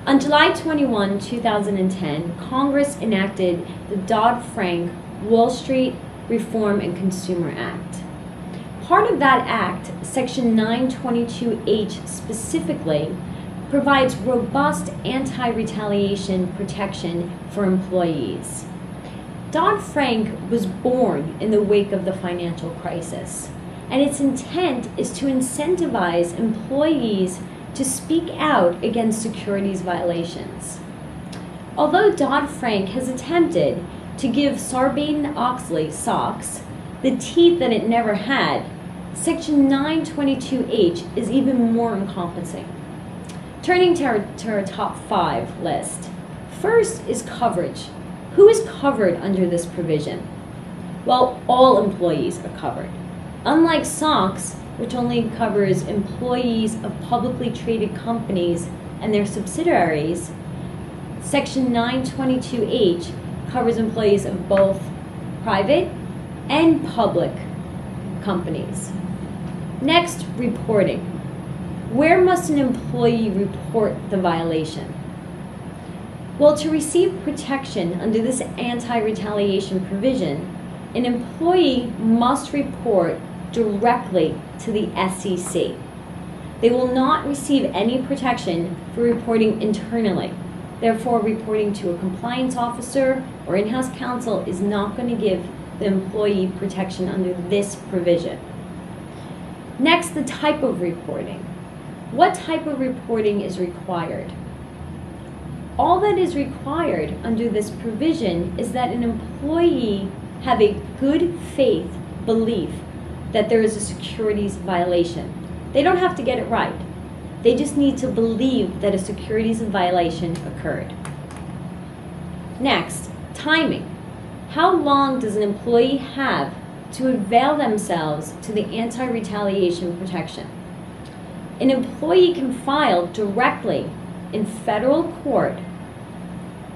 On July 21, 2010, Congress enacted the Dodd-Frank Wall Street Reform and Consumer Act. Part of that act, Section 922H specifically, provides robust anti-retaliation protection for employees. Dodd-Frank was born in the wake of the financial crisis, and its intent is to incentivize employees to speak out against securities violations. Although Dodd-Frank has attempted to give Sarbanes-Oxley, SOX, the teeth that it never had, Section 922H is even more encompassing. Turning to our top 5 list. First is coverage. Who is covered under this provision? Well, all employees are covered. Unlike SOX, which only covers employees of publicly traded companies and their subsidiaries, Section 922H covers employees of both private and public companies. Next, reporting. Where must an employee report the violation? Well, to receive protection under this anti-retaliation provision, an employee must report directly to the SEC. They will not receive any protection for reporting internally. Therefore, reporting to a compliance officer or in-house counsel is not going to give the employee protection under this provision. Next, the type of reporting. What type of reporting is required? All that is required under this provision is that an employee have a good faith belief that there is a securities violation. They don't have to get it right. They just need to believe that a securities violation occurred. Next, timing. How long does an employee have to avail themselves to the anti-retaliation protection? An employee can file directly in federal court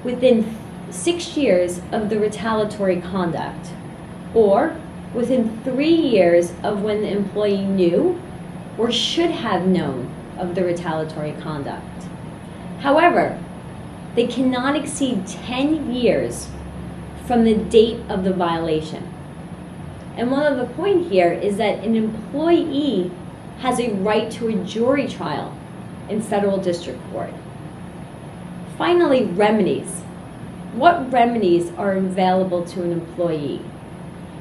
within 6 years of the retaliatory conduct, or within 3 years of when the employee knew or should have known of the retaliatory conduct. However, they cannot exceed 10 years from the date of the violation. And one other point here is that an employee has a right to a jury trial in federal district court. Finally, remedies. What remedies are available to an employee?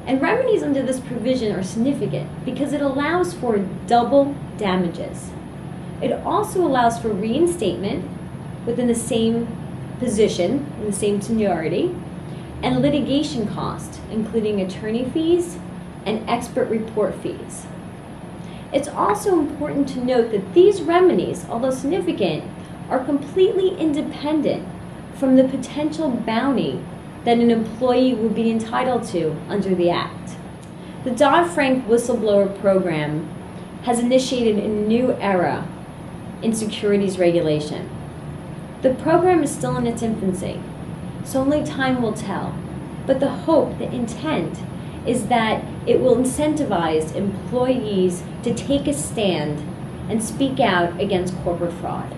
And remedies under this provision are significant because it allows for double damages. It also allows for reinstatement within the same position, in the same seniority, and litigation costs, including attorney fees and expert report fees. It's also important to note that these remedies, although significant, are completely independent from the potential bounty that an employee would be entitled to under the Act. The Dodd-Frank Whistleblower Program has initiated a new era in securities regulation. The program is still in its infancy, so only time will tell. But the hope, the intent, is that it will incentivize employees to take a stand and speak out against corporate fraud.